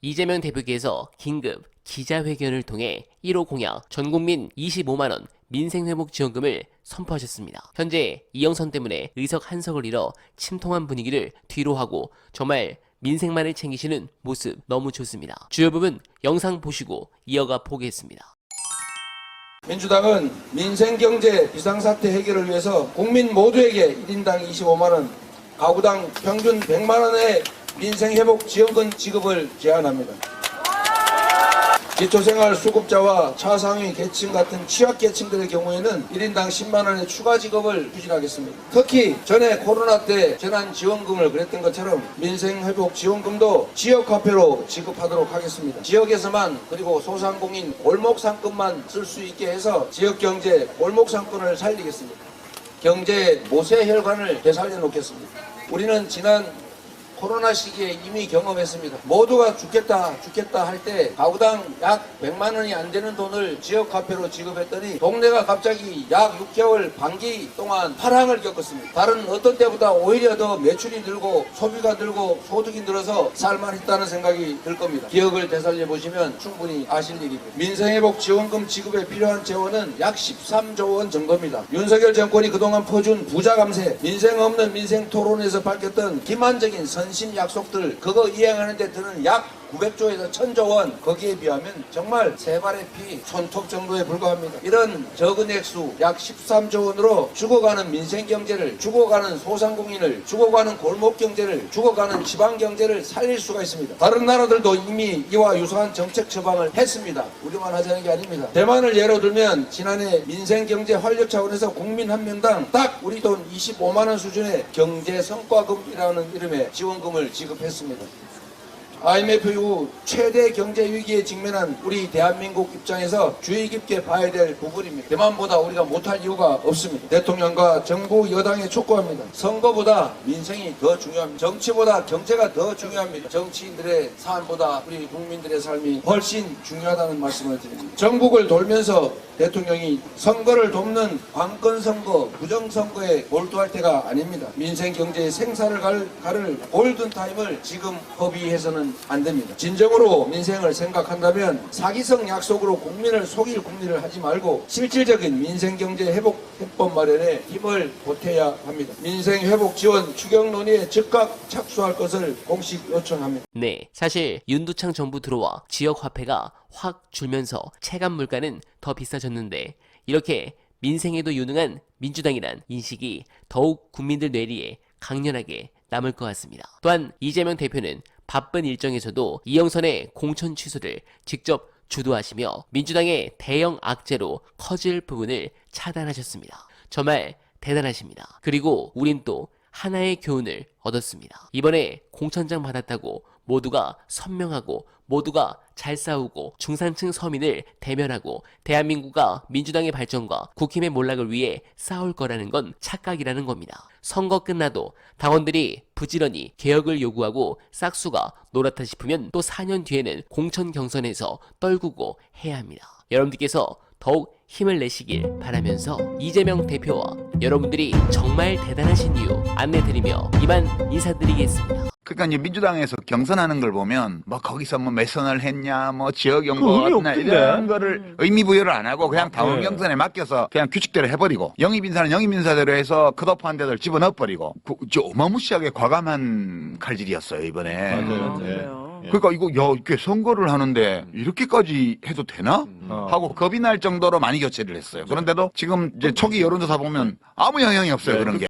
이재명 대표께서 긴급 기자회견을 통해 1호 공약 전국민 25만원 민생회복지원금을 선포하셨습니다. 현재 이영선 때문에 의석 한석을 잃어 침통한 분위기를 뒤로하고 정말 민생만을 챙기시는 모습 너무 좋습니다. 주요 부분 영상 보시고 이어가 보겠습니다. 민주당은 민생경제 비상사태 해결을 위해서 국민 모두에게 1인당 25만원, 가구당 평균 100만원의 민생회복지원금 지급을 제안합니다. 기초생활수급자와 차상위 계층 같은 취약계층들의 경우에는 1인당 10만원의 추가 지급을 추진하겠습니다. 특히 전에 코로나 때 재난지원금을 그랬던 것처럼 민생회복지원금도 지역화폐로 지급하도록 하겠습니다. 지역에서만 그리고 소상공인 골목상권만 쓸 수 있게 해서 지역경제 골목상권을 살리겠습니다. 경제 모세혈관을 되살려 놓겠습니다. 우리는 지난 코로나 시기에 이미 경험했습니다. 모두가 죽겠다 할 때 가구당 약 100만 원이 안 되는 돈을 지역화폐로 지급했더니 동네가 갑자기 약 6개월 반기 동안 파랑을 겪었습니다. 다른 어떤 때보다 오히려 더 매출이 늘고 소비가 늘고 소득이 늘어서 살만했다는 생각이 들 겁니다. 기억을 되살려 보시면 충분히 아실 일입니다. 민생회복지원금 지급에 필요한 재원은 약 13조 원 정도입니다. 윤석열 정권이 그동안 퍼준 부자 감세, 민생 없는 민생 토론에서 밝혔던 기만적인 선심 약속들 그거 이행하는 데 드는 약 900조에서 1000조 원 거기에 비하면 정말 세 발의 피 손톱 정도에 불과합니다. 이런 적은 액수 약 13조 원으로 죽어가는 민생경제를, 죽어가는 소상공인을, 죽어가는 골목경제를, 죽어가는 지방경제를 살릴 수가 있습니다. 다른 나라들도 이미 이와 유사한 정책 처방을 했습니다. 우리만 하자는 게 아닙니다. 대만을 예로 들면 지난해 민생경제 활력 차원에서 국민 한 명당 딱 우리 돈 25만원 수준의 경제성과금이라는 이름의 지원금을 지급했습니다. IMF 이후 최대 경제 위기에 직면한 우리 대한민국 입장에서 주의 깊게 봐야 될 부분입니다. 대만보다 우리가 못할 이유가 없습니다. 대통령과 정부 여당에 촉구합니다. 선거보다 민생이 더 중요합니다. 정치보다 경제가 더 중요합니다. 정치인들의 삶보다 우리 국민들의 삶이 훨씬 중요하다는 말씀을 드립니다. 전국을 돌면서 대통령이 선거를 돕는 관건선거, 부정선거에 몰두할 때가 아닙니다. 민생 경제의 생사를 가를 골든타임을 지금 허비해서는 안 됩니다. 진정으로 민생을 생각한다면 사기성 약속으로 국민을 속일 국민을 하지 말고 실질적인 민생경제 회복법 마련에 힘을 보태야 합니다. 민생회복 지원 추경 논의에 즉각 착수할 것을 공식 요청합니다. 네, 사실 윤두창 정부 들어와 지역화폐가 확 줄면서 체감 물가는 더 비싸졌는데 이렇게 민생에도 유능한 민주당이란 인식이 더욱 국민들 뇌리에 강렬하게 남을 것 같습니다. 또한 이재명 대표는 바쁜 일정에서도 이영선의 공천 취소를 직접 주도하시며 민주당의 대형 악재로 커질 부분을 차단하셨습니다. 정말 대단하십니다. 그리고 우린 또 하나의 교훈을 얻었습니다. 이번에 공천장 받았다고 모두가 선명하고 모두가 잘 싸우고 중산층 서민을 대면하고 대한민국과 민주당의 발전과 국힘의 몰락을 위해 싸울 거라는 건 착각이라는 겁니다. 선거 끝나도 당원들이 부지런히 개혁을 요구하고 싹수가 노랗다 싶으면 또 4년 뒤에는 공천 경선에서 떨구고 해야 합니다. 여러분들께서 더욱 힘을 내시길 바라면서 이재명 대표와 여러분들이 정말 대단하신 이유 안내드리며 이만 인사드리겠습니다. 그러니까 이제 민주당에서 경선하는 걸 보면 뭐 거기서 뭐 몇 선을 했냐 뭐 지역 연구가 왔냐 이런 거를 의미 부여를 안 하고 그냥 당원 경선에 맡겨서 그냥 규칙대로 해버리고 영입 인사는 영입 인사대로 해서 컷오프한 데들 집어넣어 버리고 어마무시하게 과감한 칼질이었어요 이번에. 맞아요. 그러니까 이거 야 이렇게 선거를 하는데 이렇게까지 해도 되나 하고 겁이 날 정도로 많이 교체를 했어요. 그런데도 지금 이제 초기 여론조사 보면 아무 영향이 없어요 그런 게.